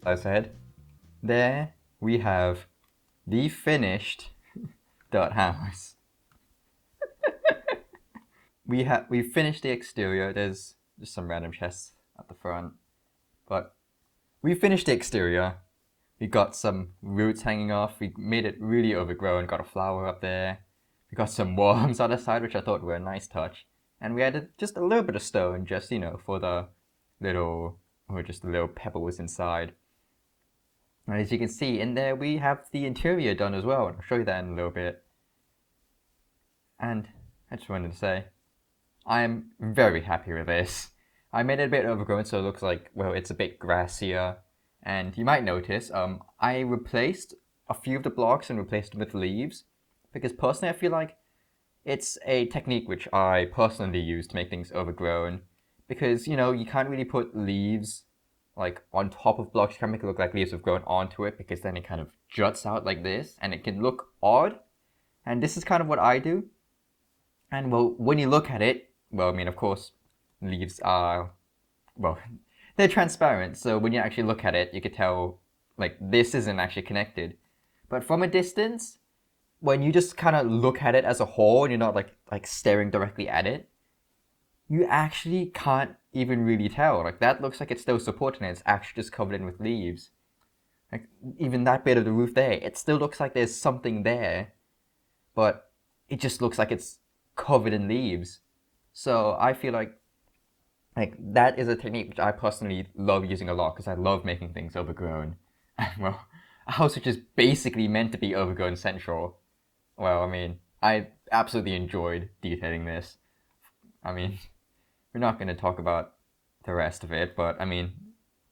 I said, there we have the finished dirt house. we finished the exterior. There's just some random chests at the front, but we finished the exterior. We got some roots hanging off. We made it really overgrown. Got a flower up there. We got some worms on the side, which I thought were a nice touch. And we added just a little bit of stone, just, you know, for the little, or just the little pebbles inside. And as you can see, in there we have the interior done as well. And I'll show you that in a little bit. And I just wanted to say, I am very happy with this. I made it a bit overgrown, so it looks like, well, it's a bit grassier. And you might notice, I replaced a few of the blocks and replaced them with leaves. Because personally, I feel like it's a technique which I personally use to make things overgrown. Because, you know, you can't really put leaves like on top of blocks. You can't make it look like leaves have grown onto it, because then it kind of juts out like this and it can look odd. And this is kind of what I do. And well, when you look at it, well, I mean, of course, leaves are, well, they're transparent. So when you actually look at it, you could tell, like, this isn't actually connected. But from a distance, when you just kind of look at it as a whole and you're not like staring directly at it, you actually can't even really tell. Like, that looks like it's still supported and it's actually just covered in with leaves. Like, even that bit of the roof there, it still looks like there's something there, but it just looks like it's covered in leaves. So I feel like that is a technique which I personally love using a lot, because I love making things overgrown. And well, a house which is basically meant to be overgrown central. Well, I mean, I absolutely enjoyed detailing this. I mean, we're not going to talk about the rest of it, but I mean,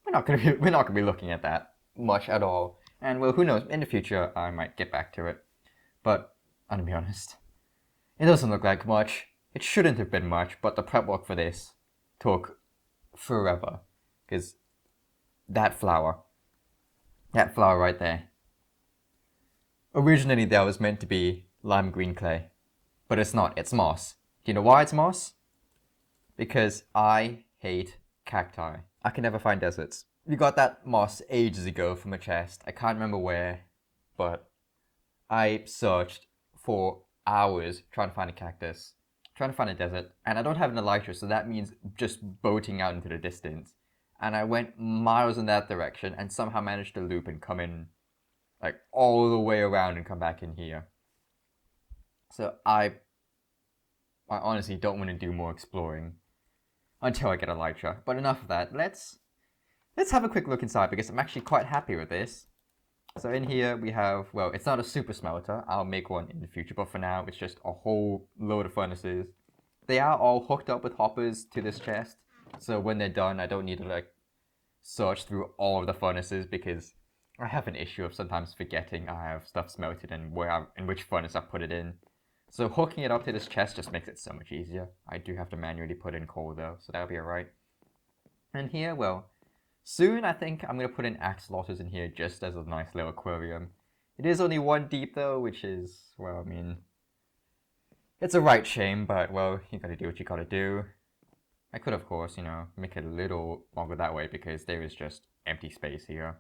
we're not going to be looking at that much at all. And well, who knows? In the future, I might get back to it. But I'm gonna be honest, it doesn't look like much. It shouldn't have been much, but the prep work for this took forever, because that flower right there, originally that was meant to be lime green clay, but it's not. It's moss. Do you know why it's moss? Because I hate cacti. I can never find deserts. We got that moss ages ago from a chest. I can't remember where, but I searched for hours trying to find a cactus, trying to find a desert, and I don't have an elytra, so that means just boating out into the distance. And I went miles in that direction and somehow managed to loop and come in, like, all the way around and come back in here. So I honestly don't want to do more exploring until I get a elytra. But enough of that. Let's have a quick look inside, because I'm actually quite happy with this. So in here we have, well, it's not a super smelter. I'll make one in the future, but for now it's just a whole load of furnaces. They are all hooked up with hoppers to this chest, so when they're done, I don't need to like search through all of the furnaces, because I have an issue of sometimes forgetting I have stuff smelted and in which furnace I put it in. So hooking it up to this chest just makes it so much easier. I do have to manually put in coal though, so that'll be alright. And here, well, soon I think I'm going to put in axolotls in here just as a nice little aquarium. It is only 1 deep though, which is, well, I mean, it's a right shame, but well, you gotta do what you gotta do. I could, of course, you know, make it a little longer that way, because there is just empty space here.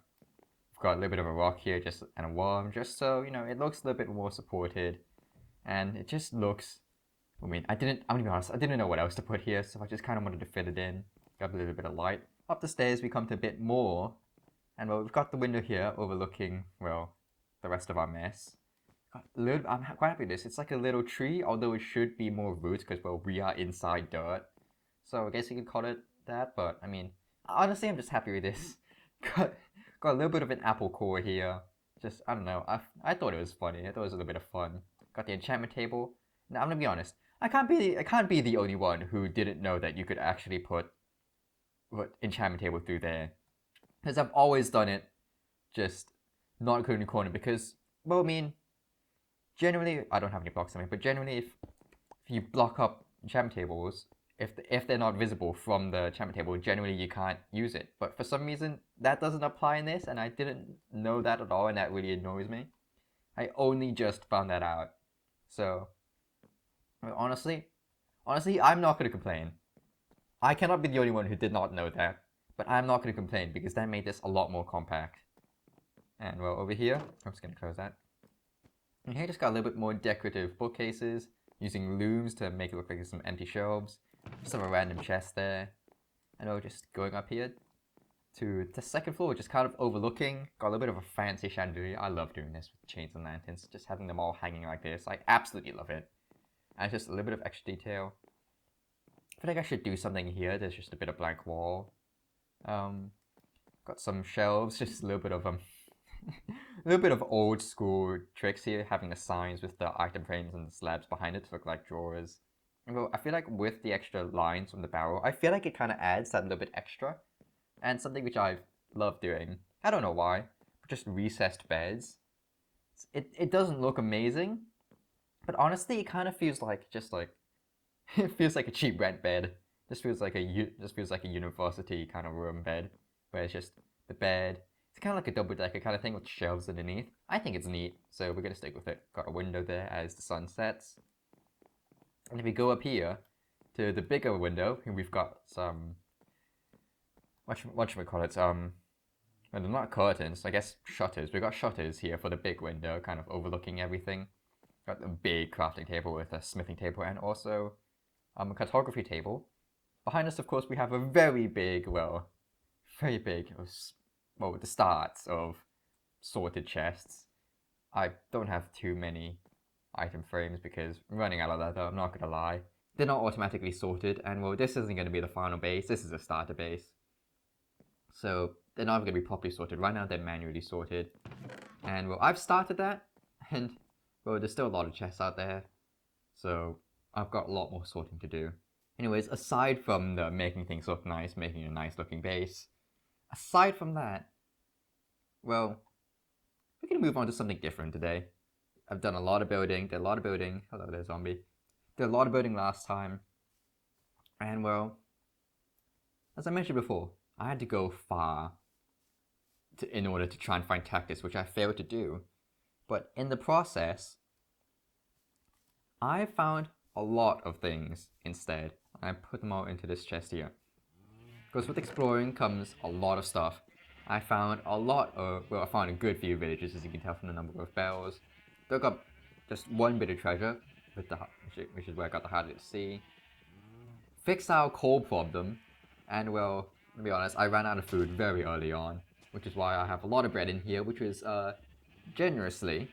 I've got a little bit of a rock here, just and a worm, just so, you know, it looks a little bit more supported. And it just looks, I mean, I'm gonna be honest, I didn't know what else to put here, so I just kind of wanted to fit it in. Got a little bit of light. Up the stairs we come to a bit more, and well, we've got the window here overlooking, well, the rest of our mess. I'm quite happy with this. It's like a little tree, although it should be more roots, because, well, we are inside dirt. So I guess you could call it that, but I mean, honestly, I'm just happy with this. Got a little bit of an apple core here. Just, I don't know, I thought it was funny. I thought it was a little bit of fun. Got the enchantment table. Now, I'm gonna be honest. I can't be the only one who didn't know that you could actually put enchantment table through there, because I've always done it, just not including the corner, because, well, I mean, generally, I don't have any blocks on me, but generally, if you block up enchantment tables, if they're not visible from the enchantment table, generally you can't use it. But for some reason, that doesn't apply in this, and I didn't know that at all, and that really annoys me. I only just found that out. So, honestly, I'm not going to complain. I cannot be the only one who did not know that. But I'm not going to complain because that made this a lot more compact. And well, over here, I'm just going to close that. And here just got a little bit more decorative bookcases, using looms to make it look like there's some empty shelves. Just have a random chest there. And we're just going up here to the second floor, just kind of overlooking. Got a little bit of a fancy chandelier. I love doing this with chains and lanterns, just having them all hanging like this. I absolutely love it. And just a little bit of extra detail. I feel like I should do something here. There's just a bit of blank wall. Got some shelves, just a little bit of a little bit of old school tricks here, having the signs with the item frames and the slabs behind it to look like drawers. And well, I feel like with the extra lines from the barrel, I feel like it kind of adds that little bit extra. And something which I love doing, I don't know why, but just recessed beds. It doesn't look amazing, but honestly, it kind of feels like it feels like a cheap rent bed. Just feels like a university kind of room bed, where it's just the bed. It's kind of like a double decker kind of thing with shelves underneath. I think it's neat, so we're gonna stick with it. Got a window there as the sun sets. And if we go up here to the bigger window, we've got some what should we call it? Well, they're not curtains, I guess shutters. We got shutters here for the big window, kind of overlooking everything. Got a big crafting table with a smithing table and also a cartography table. Behind us, of course, we have a very big, well, the starts of sorted chests. I don't have too many item frames because I'm running out of leather, I'm not gonna lie. They're not automatically sorted, and well, this isn't gonna be the final base, this is a starter base. So they're not gonna be properly sorted. Right now they're manually sorted. And well, I've started that, and well, there's still a lot of chests out there. So I've got a lot more sorting to do. Anyways, aside from the making things look nice, making a nice looking base, aside from that, well, we're gonna move on to something different today. I've done a lot of building, hello there zombie. Did a lot of building last time, and well, as I mentioned before, I had to go far in order to try and find cactus, which I failed to do. But in the process, I found a lot of things instead. I put them all into this chest here. Because with exploring comes a lot of stuff. I found I found a good few villages, as you can tell from the number of bells. Dug up just one bit of treasure, which is where I got the Heart to Sea. Fixed our coal problem, and well, to be honest, I ran out of food very early on, which is why I have a lot of bread in here, which was generously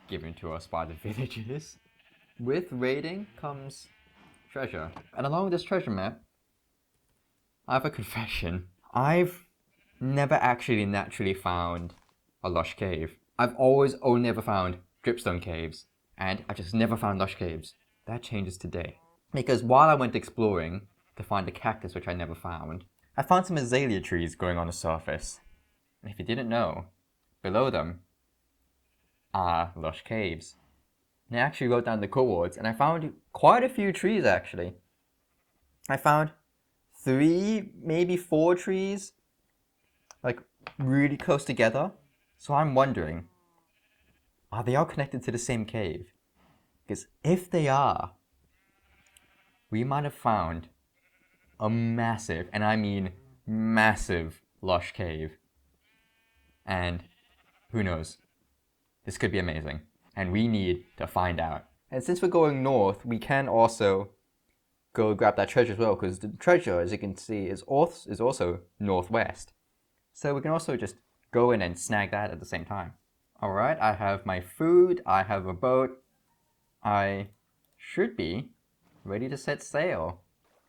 given to us by the villagers. With raiding comes treasure. And along with this treasure map, I have a confession. I've never actually naturally found a lush cave. I've always only ever found dripstone caves, and I just never found lush caves. That changes today. Because while I went exploring to find a cactus which I never found, I found some azalea trees growing on the surface. And if you didn't know, below them are lush caves. And I actually wrote down the coords, and I found quite a few trees actually. I found 3, maybe 4 trees, like really close together. So I'm wondering, are they all connected to the same cave? Because if they are, we might have found a massive, and I mean massive, lush cave. And who knows? This could be amazing. And we need to find out. And since we're going north, we can also go grab that treasure as well, because the treasure, as you can see, is also northwest. So we can also just go in and snag that at the same time. Alright, I have my food, I have a boat. I should be ready to set sail.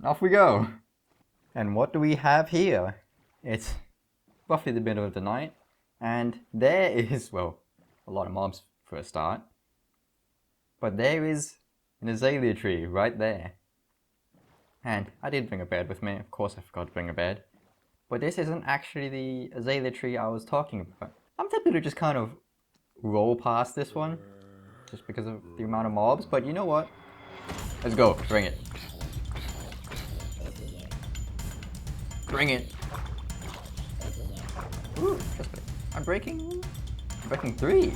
Off we go! And what do we have here? It's roughly the middle of the night, and there is, well, a lot of mobs for a start. But there is an azalea tree right there. And I did bring a bed with me, of course I forgot to bring a bed. But this isn't actually the azalea tree I was talking about. I'm tempted to just kind of roll past this one, just because of the amount of mobs, but you know what? Let's go, bring it. Bring it. Ooh, I'm breaking 3.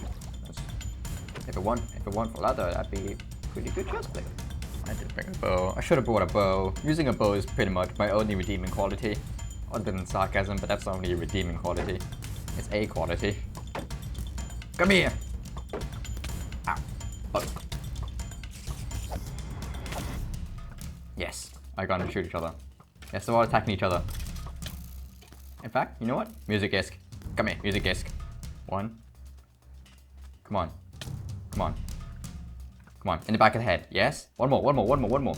If it won for leather, that'd be pretty good chestplate. I did bring a bow. I should have brought a bow. Using a bow is pretty much my only redeeming quality. other than sarcasm, but that's only a redeeming quality. It's a quality. Come here! Ow. Oh. Yes, I got them to shoot each other. Yes, they're all attacking each other. In fact, you know what? Music disc. Come here, music disc. One. Come on. Come on. Come on, in the back of the head. Yes? One more, one more, one more, one more.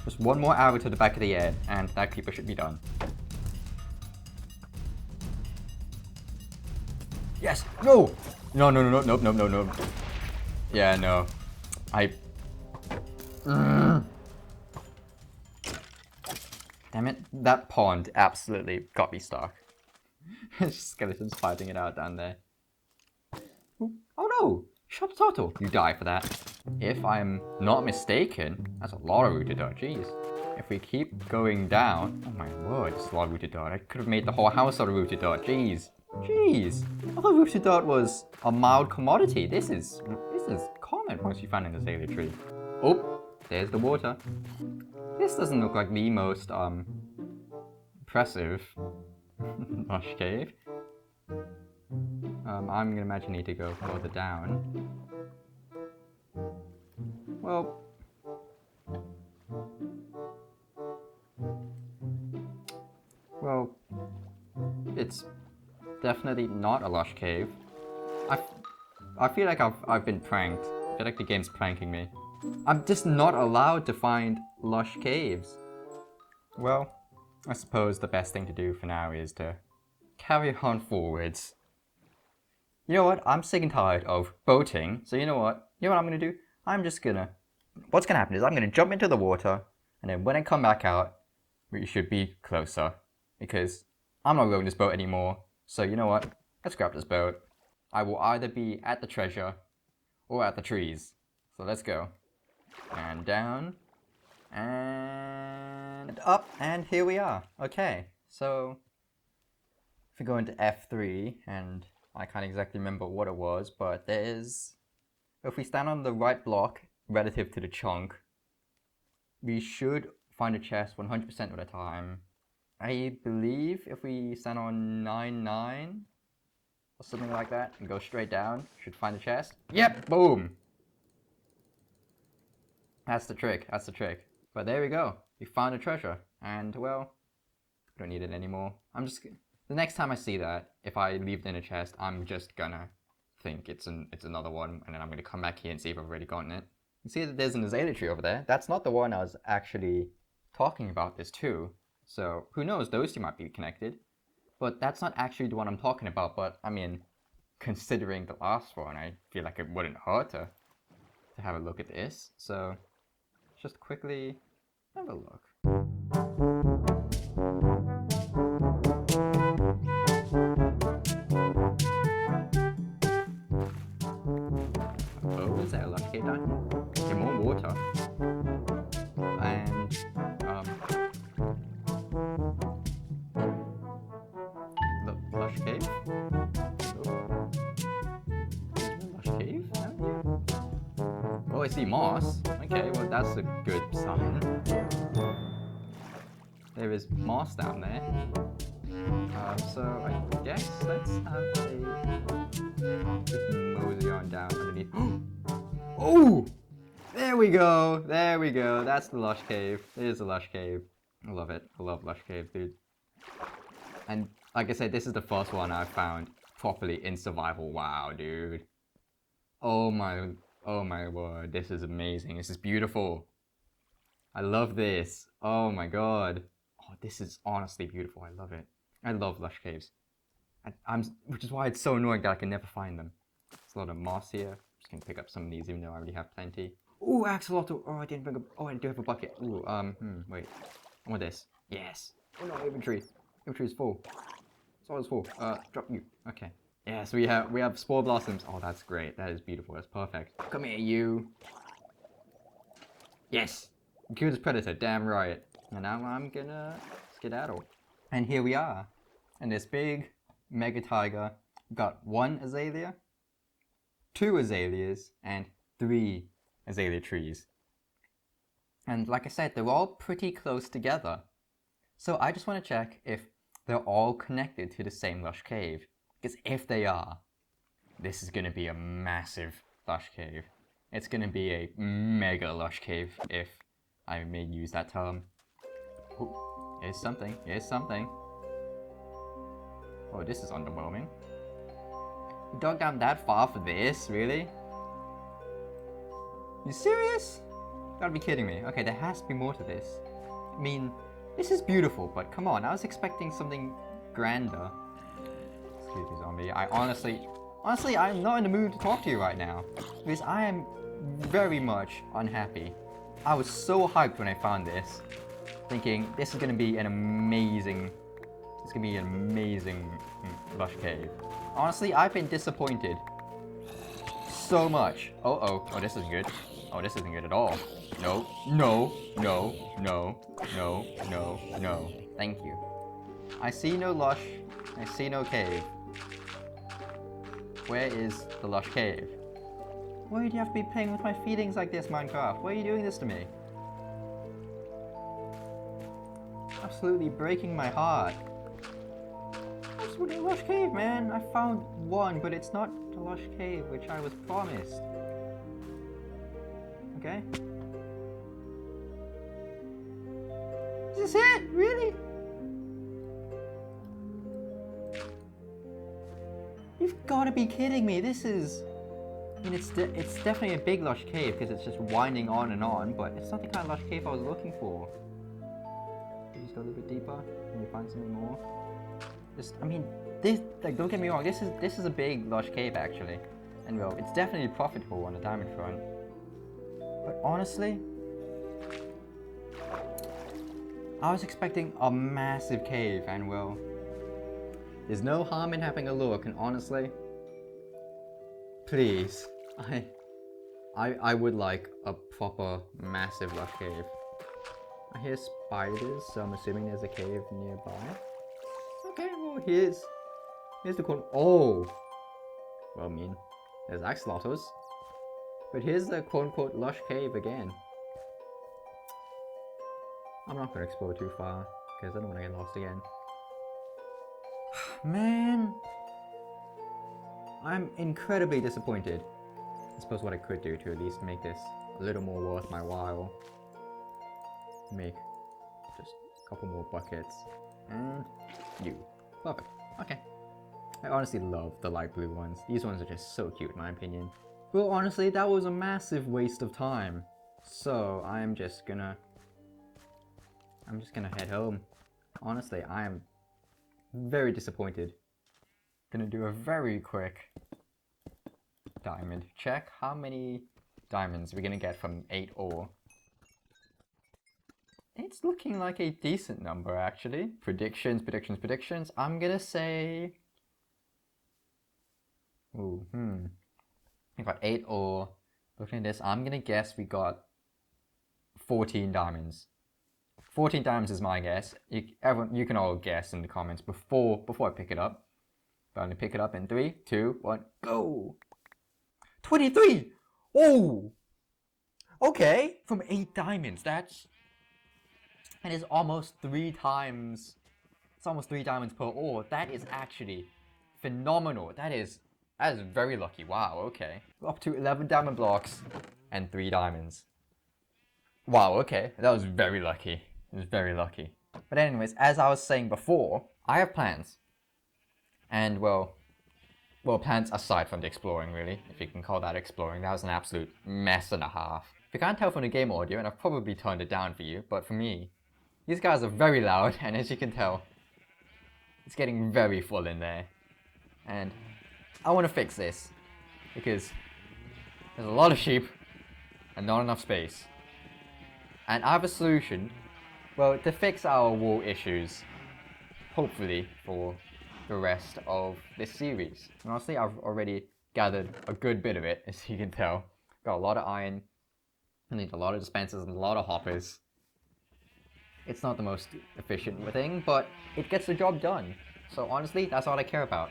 Just one more arrow to the back of the head, and that creeper should be done. Yes! No! No, no, no, no, no, no, no, no. Yeah, no. Damn it, that pond absolutely got me stuck. Skeletons fighting it out down there. Ooh. Oh no! Shut turtle! You die for that. If I'm not mistaken, that's a lot of rooted dirt, jeez. If we keep going down, oh my word, it's a lot of rooted dirt. I could have made the whole house out of rooted dirt, jeez. Jeez. I thought rooted dirt was a mild commodity. This is common once you find an azalea tree. Oh, there's the water. This doesn't look like the most impressive lush cave. I'm gonna imagine I need to go further down. Well, it's definitely not a lush cave. I feel like I've been pranked. I feel like the game's pranking me. I'm just not allowed to find lush caves. Well, I suppose the best thing to do for now is to carry on forwards. You know what? I'm sick and tired of boating, so you know what? You know what I'm gonna do? What's gonna happen is I'm gonna jump into the water, and then when I come back out, we should be closer. Because I'm not rowing this boat anymore, so you know what? Let's grab this boat. I will either be at the treasure, or at the trees. So let's go. And down, and up, and here we are. Okay, so if we go into F3, and I can't exactly remember what it was, but if we stand on the right block relative to the chunk, we should find a chest 100% of the time. I believe if we stand on 9-9 or something like that and go straight down, should find the chest. Yep, boom! That's the trick, that's the trick. But there we go, we found a treasure, and well, we don't need it anymore. The next time I see that, if I leave it in a chest, I'm just gonna think it's another one, and then I'm gonna come back here and see if I've already gotten it. You see that there's an azalea tree over there. That's not the one I was actually talking about this too. So who knows, those two might be connected. But that's not actually the one I'm talking about, but I mean, considering the last one, I feel like it wouldn't hurt to have a look at this. So just quickly have a look. Oh, is there a lush cave down here? Okay, more water. And lush cave? Lush cave down here? Oh, I see moss. Okay, well that's a good sign. There is moss down there. So I guess let's have just mosey on down underneath. Oh! There we go! There we go. That's the lush cave. There's the lush cave. I love it. I love lush cave, dude. And like I said, this is the first one I've found properly in survival. Wow, dude. Oh my word. This is amazing. This is beautiful. I love this. Oh my god. Oh, this is honestly beautiful. I love it. I love lush caves. Which is why it's so annoying that I can never find them. There's a lot of moss here. I'm just gonna pick up some of these even though I already have plenty. Ooh, axolotl. Oh, I didn't bring up. Oh, I do have a bucket. Ooh, wait. I want this. Yes. Oh no, inventory. Inventory is full. Soil is full. Drop you. Okay. Yes, we have spore blossoms. Oh, that's great. That is beautiful. That's perfect. Come here, you. Yes. Kill this predator. Damn right. And now I'm gonna skedaddle. And here we are. And this big mega tiger got 1 azalea, 2 azaleas, and 3 azalea trees. And like I said, they're all pretty close together. So I just want to check if they're all connected to the same lush cave. Because if they are, this is gonna be a massive lush cave. It's gonna be a mega lush cave, if I may use that term. Oh, here's something, here's something. Oh, this is underwhelming. You dug down that far for this, really? You serious? You gotta be kidding me. Okay, there has to be more to this. I mean, this is beautiful, but come on, I was expecting something grander. Excuse me, zombie. I honestly, I'm not in the mood to talk to you right now, because I am very much unhappy. I was so hyped when I found this, thinking this is gonna be an amazing, lush cave. Honestly, I've been disappointed so much. Oh, this isn't good. Oh, this isn't good at all. No. Thank you. I see no lush. I see no cave. Where is the lush cave? Why do you have to be playing with my feelings like this, Minecraft? Why are you doing this to me? Absolutely breaking my heart. That's what a lush cave, man. I found one, but it's not the lush cave which I was promised. Okay? Is this it? Really? You've got to be kidding me. This is... I mean, it's definitely a big lush cave because it's just winding on and on, but it's not the kind of lush cave I was looking for. You just go a little bit deeper and you find something more. Just, I mean, this, like, don't get me wrong, this is a big lush cave actually. And well, it's definitely profitable on the diamond front. But honestly, I was expecting a massive cave, and well, there's no harm in having a look, and honestly, please, I would like a proper massive lush cave. I hear spiders, so I'm assuming there's a cave nearby. Okay, well here's the corner. Oh! Well, I mean, there's axolotls. But here's the quote-unquote lush cave again. I'm not gonna explore too far, because I don't want to get lost again. Man! I'm incredibly disappointed. I suppose what I could do to at least make this a little more worth my while. Make just a couple more buckets. And you. Perfect. Okay. I honestly love the light blue ones. These ones are just so cute in my opinion. Well, honestly, that was a massive waste of time. So, I'm just gonna head home. Honestly, I am very disappointed. Gonna do a very quick diamond check. How many diamonds are we gonna get from 8 ore? It's looking like a decent number, actually. Predictions. I'm gonna say... Ooh, I got 8 ore. Looking at this, I'm gonna guess we got 14 diamonds. 14 diamonds is my guess. You can all guess in the comments before I pick it up. But I'm gonna pick it up in 3, 2, 1, go! 23! Oh! Okay, from 8 diamonds, that's... And it's almost 3 times... It's almost 3 diamonds per ore. That is actually phenomenal. That is very lucky. Wow, okay. We're up to 11 diamond blocks and 3 diamonds. Wow, okay. That was very lucky. It was very lucky. But anyways, as I was saying before, I have plans. And well, plans aside from the exploring, really. If you can call that exploring. That was an absolute mess and a half. If you can't tell from the game audio, and I've probably turned it down for you, but for me, these guys are very loud, and as you can tell, it's getting very full in there. And I want to fix this, because there's a lot of sheep, and not enough space. And I have a solution, well, to fix our wool issues, hopefully, for the rest of this series. And honestly, I've already gathered a good bit of it, as you can tell. Got a lot of iron, I need a lot of dispensers and a lot of hoppers. It's not the most efficient thing, but it gets the job done. So honestly, that's all I care about.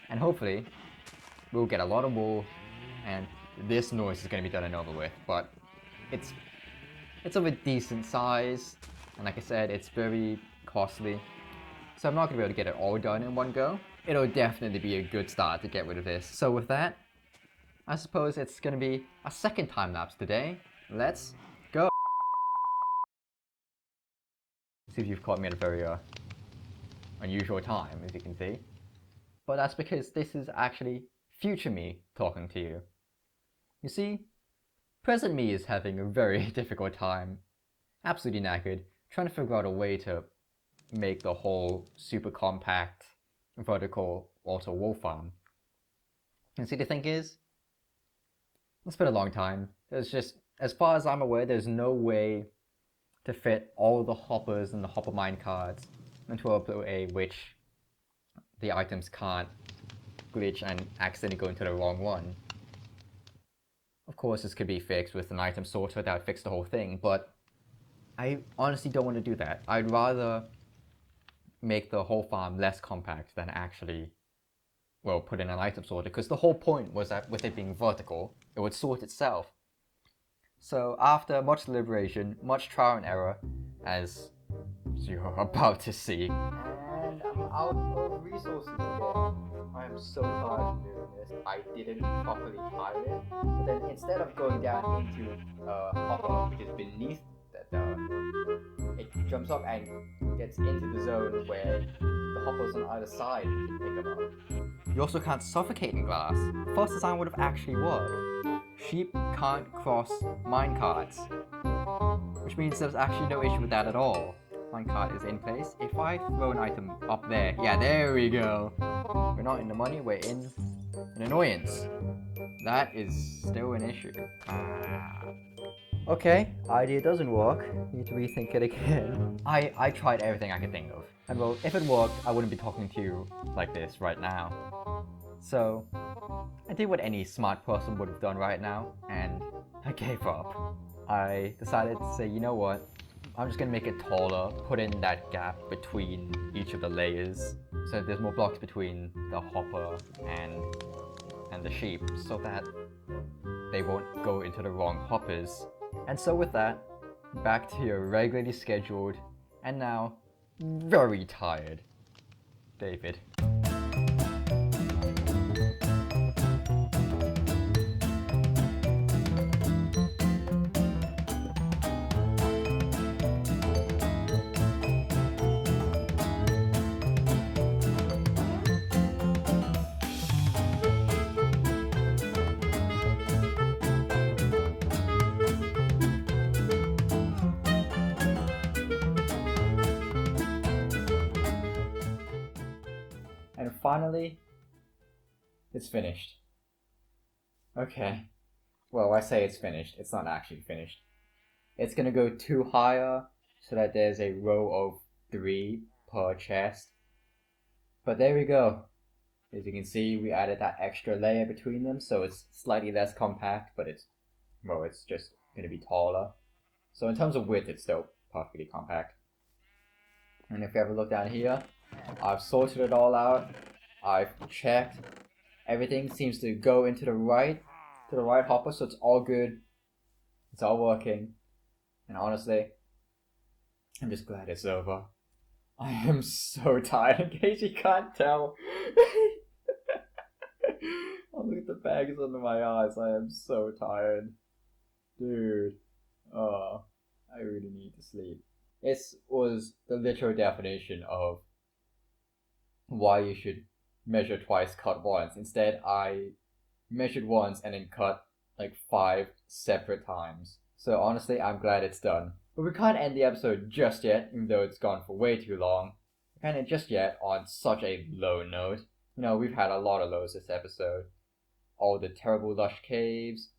And hopefully, we'll get a lot of wool, and this noise is going to be done and over with. But it's of a decent size, and like I said, it's very costly. so I'm not going to be able to get it all done in one go. It'll definitely be a good start to get rid of this. So with that, I suppose it's going to be a second time lapse today. Let's go! See if you've caught me at a very unusual time, as you can see. But that's because this is actually future me talking to you. You see, present me is having a very difficult time, absolutely knackered, trying to figure out a way to make the whole super compact vertical auto wool farm. And see, the thing is, it's been a long time. There's just, as far as I'm aware, there's no way to fit all the hoppers and the hopper minecarts into a which the items can't glitch and accidentally go into the wrong one. Of course, this could be fixed with an item sorter that would fix the whole thing, but I honestly don't want to do that. I'd rather make the whole farm less compact than actually, well, put in an item sorter, because the whole point was that with it being vertical, it would sort itself. So after much deliberation, much trial and error, as you're about to see, and I'm out of resources again. I am so tired of doing this. I didn't properly time it, but then instead of going down into hopper, which is beneath it jumps up and gets into the zone where the hoppers on either side can pick them up. You also can't suffocate in glass. First design would have actually worked. Sheep can't cross minecarts, which means there's actually no issue with that at all. Minecart is in place. If I throw an item up there, yeah, there we go. We're not in the money, we're in an annoyance. That is still an issue. Okay, idea doesn't work. Need to rethink it again. I tried everything I could think of. And well, if it worked, I wouldn't be talking to you like this right now. So, I did what any smart person would have done right now, and I gave up. I decided to say, you know what? I'm just gonna make it taller, put in that gap between each of the layers, so there's more blocks between the hopper and the sheep, so that they won't go into the wrong hoppers. And so with that, back to your regularly scheduled, and now very tired, David. And finally, it's finished. Okay. Well, I say it's finished. It's not actually finished. It's gonna go 2 higher so that there's a row of 3 per chest. But there we go. As you can see, we added that extra layer between them, so it's slightly less compact, but it's just gonna be taller. So in terms of width, it's still perfectly compact. And if you ever look down here, I've sorted it all out. I've checked. Everything seems to go into the right hopper, so it's all good. It's all working. And honestly, I'm just glad it's over. I am so tired, in case you can't tell. Oh, look at the bags under my eyes. I am so tired. Dude. Oh, I really need to sleep. This was the literal definition of why you should measure twice, cut once. Instead, I measured once and then cut like 5 separate times. So honestly, I'm glad it's done. But we can't end the episode just yet, even though it's gone for way too long. We can't end just yet on such a low note. You know, we've had a lot of lows this episode. All the terrible lush caves,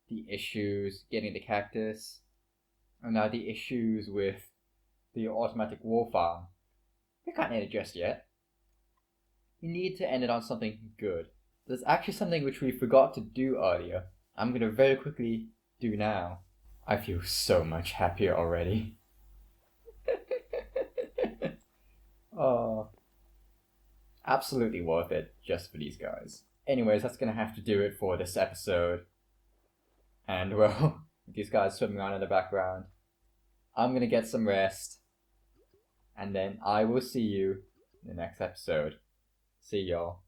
the issues getting the cactus, and now the issues with the automatic wool farm. We can't end it just yet. We need to end it on something good. There's actually something which we forgot to do earlier. I'm gonna very quickly do now. I feel so much happier already. Oh, absolutely worth it just for these guys. Anyways, that's gonna have to do it for this episode. And well, these guys swimming around in the background, I'm gonna get some rest. And then I will see you in the next episode. See y'all.